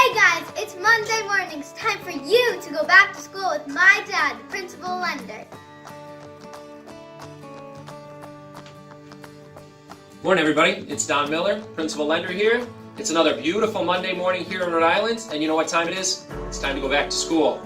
Hey guys, it's Monday morning. It's time for you to go back to school with my dad, the principal lender. Morning everybody, it's Don Miller, principal lender here. It's another beautiful Monday morning here in Rhode Island, and you know what time it is? It's time to go back to school.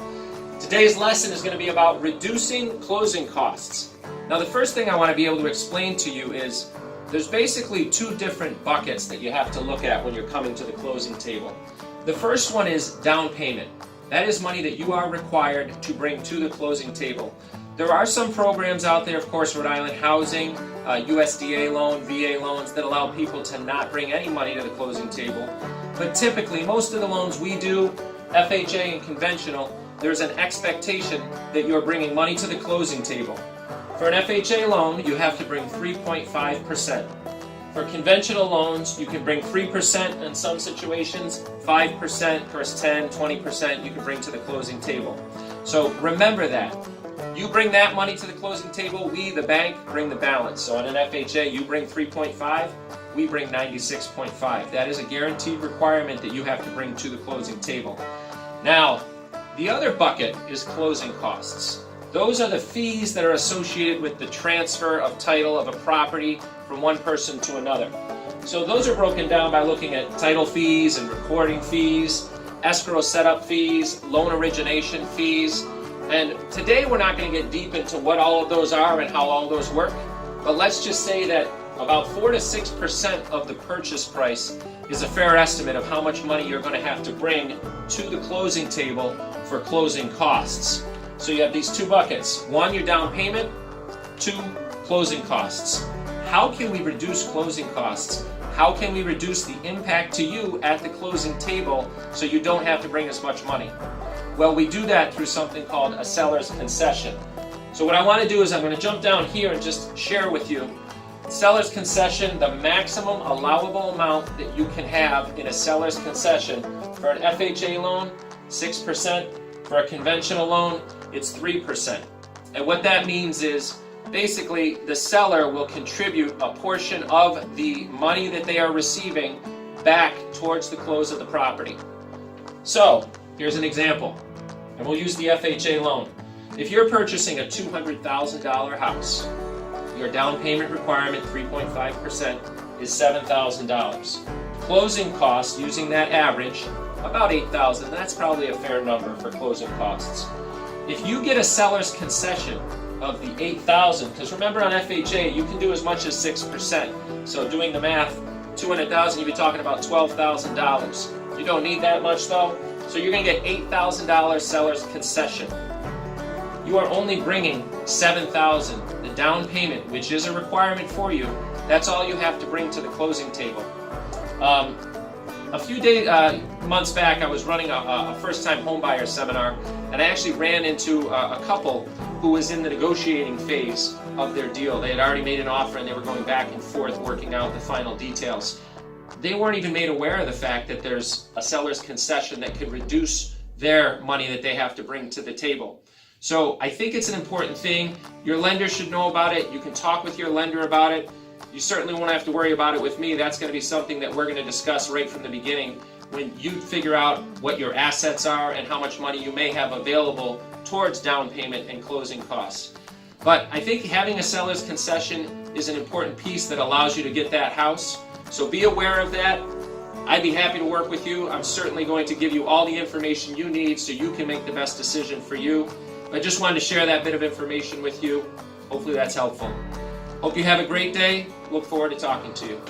Today's lesson is going to be about reducing closing costs. Now the first thing I want to be able to explain to you is there's basically two different buckets that you have to look at when you're coming to the closing table. The first one is down payment. That is money that you are required to bring to the closing table. There are some programs out there, of course, Rhode Island Housing, USDA loan, VA loans that allow people to not bring any money to the closing table. But typically, most of the loans we do, FHA and conventional, there's an expectation that you're bringing money to the closing table. For an FHA loan, you have to bring 3.5%. For conventional loans, you can bring 3% in some situations, 5%, of course 10, 20% you can bring to the closing table. So remember that. You bring that money to the closing table, we, the bank, bring the balance. So on an FHA, you bring 3.5, we bring 96.5. That is a guaranteed requirement that you have to bring to the closing table. Now, the other bucket is closing costs. Those are the fees that are associated with the transfer of title of a property from one person to another. So those are broken down by looking at title fees and recording fees, escrow setup fees, loan origination fees. And today we're not going to get deep into what all of those are and how all those work, but let's just say that about 4 to 6% of the purchase price is a fair estimate of how much money you're going to have to bring to the closing table for closing costs. So you have these two buckets. One, your down payment. Two, closing costs. How can we reduce closing costs? How can we reduce the impact to you at the closing table so you don't have to bring as much money? Well, we do that through something called a seller's concession. So what I want to do is I'm going to jump down here and just share with you seller's concession, the maximum allowable amount that you can have in a seller's concession. For an FHA loan, 6%. For a conventional loan, it's 3%. And what that means is basically the seller will contribute a portion of the money that they are receiving back towards the close of the property. So here's an example, and we'll use the FHA loan. If you're purchasing a $200,000 house, your down payment requirement, 3.5%, is $7,000. Closing costs, using that average, about $8,000. That's probably a fair number for closing costs. If you get a seller's concession of the $8,000, because remember on FHA you can do as much as 6%. So doing the math, $200,000, you'd be talking about $12,000. You don't need that much though. So you're going to get $8,000 seller's concession. You are only bringing $7,000, the down payment, which is a requirement for you. That's all you have to bring to the closing table. A few months back, I was running a first-time homebuyer seminar, and I actually ran into a couple who was in the negotiating phase of their deal. They had already made an offer, and they were going back and forth working out the final details. They weren't even made aware of the fact that there's a seller's concession that could reduce their money that they have to bring to the table. So I think it's an important thing. Your lender should know about it. You can talk with your lender about it. You certainly won't have to worry about it with me. That's going to be something that we're going to discuss right from the beginning when you figure out what your assets are and how much money you may have available towards down payment and closing costs. But I think having a seller's concession is an important piece that allows you to get that house. So be aware of that. I'd be happy to work with you. I'm certainly going to give you all the information you need so you can make the best decision for you. I just wanted to share that bit of information with you. Hopefully that's helpful. Hope you have a great day. Look forward to talking to you.